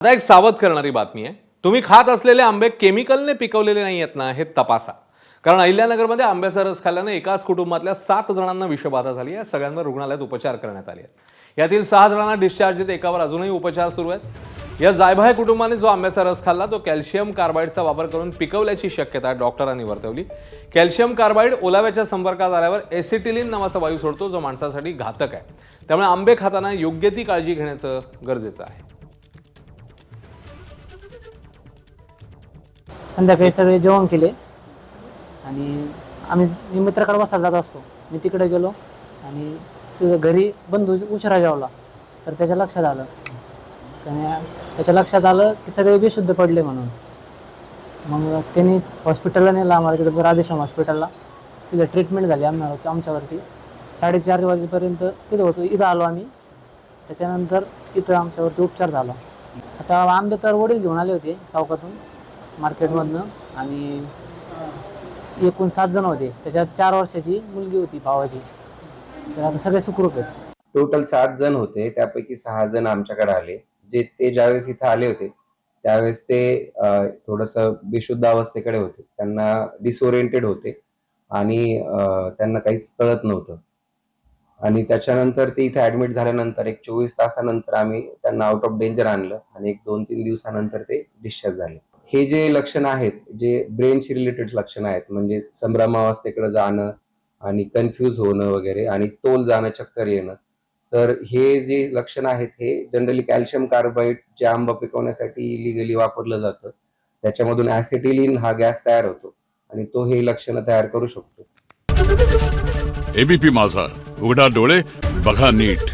आता एक सावध करणारी बातमी आहे. तुम्ही खात असलेले आंबे केमिकलने पिकवलेले नाही आहेत ना, हे तपासा. कारण अहिल्यानगरमध्ये आंब्याचा रस खाल्ल्याने एकाच कुटुंबातल्या 7 जणांना विषबाधा झाली आहे. सगळ्यांवर रुग्णालयात उपचार करण्यात आले आहेत. यातील 6 जणांना डिस्चार्ज आहेत, एकावर अजूनही उपचार सुरू आहेत. या जायभाय कुटुंबाने जो आंब्याचा रस खाल्ला तो कॅल्शियम कार्बाईडचा वापर करून पिकवल्याची शक्यता डॉक्टरांनी वर्तवली. कॅल्शियम कार्बाईड ओलाव्याच्या संपर्कात आल्यावर एसिटिलीन नावाचा वायू सोडतो, जो माणसासाठी घातक आहे. त्यामुळे आंबे खाताना योग्य ती काळजी घेण्याचं गरजेचं आहे. संध्याकाळी सगळे जेवण केले आणि मी मित्राकडे बसायला जात असतो. मी तिकडे गेलो आणि तिथं घरी बंधू उशिरा जेवला. तर त्याच्या लक्षात आलं की सगळे बेशुद्ध पडले म्हणून. मग त्यांनी हॉस्पिटलला नेलं आम्हाला, तिथं राधेश्याम हॉस्पिटलला. तिथं ट्रीटमेंट झाली आमच्यावरती. 4:30 वाजेपर्यंत तिथं होतो. इथं आलो आम्ही. त्याच्यानंतर इथं आमच्यावरती उपचार झाला. आता आंबे तर वडील घेऊन आले होते चौकातून, मार्केटमधनं. आणि एकूण 7 जण होते. त्याच्यात 4 वर्षाची मुलगी होती भावाची. तर आता सगळे सुखरूप आहेत. टोटल 7 जण होते, त्यापैकी 6 जण आमच्याकडे आले. ते ज्यावेळेस इथे आले होते त्यावेळेस ते थोडंसं बेशुद्ध अवस्थेकडे होते. त्यांना डिसओरिएंटेड होते आणि त्यांना काहीच कळत नव्हतं. आणि त्याच्यानंतर ते इथे ॲडमिट झाल्यानंतर एक 24 तासानंतर आम्ही त्यांना आउट ऑफ डेंजर आणलं आणि एक 2-3 दिवसानंतर ते डिस्चार्ज झाले. हे जे लक्षणं आहेत, जे ब्रेनशी रिलेटेड लक्षणं आहेत, म्हणजे संभ्रमावस्थेकडे जाणं आणि कन्फ्यूज होणं वगैरे आणि तोल जाणं, चक्कर येणं, तर हे जे लक्षणं आहेत हे जनरली कॅल्शियम कार्बाईड जे आंबा पिकवण्यासाठी इलिगली वापरलं जातं त्याच्यामधून ॲसिटिलीन हा गॅस तयार होतो आणि तो हे लक्षणं तयार करू शकतो. एबीपी माझा, उघडा डोळे बघा नीट.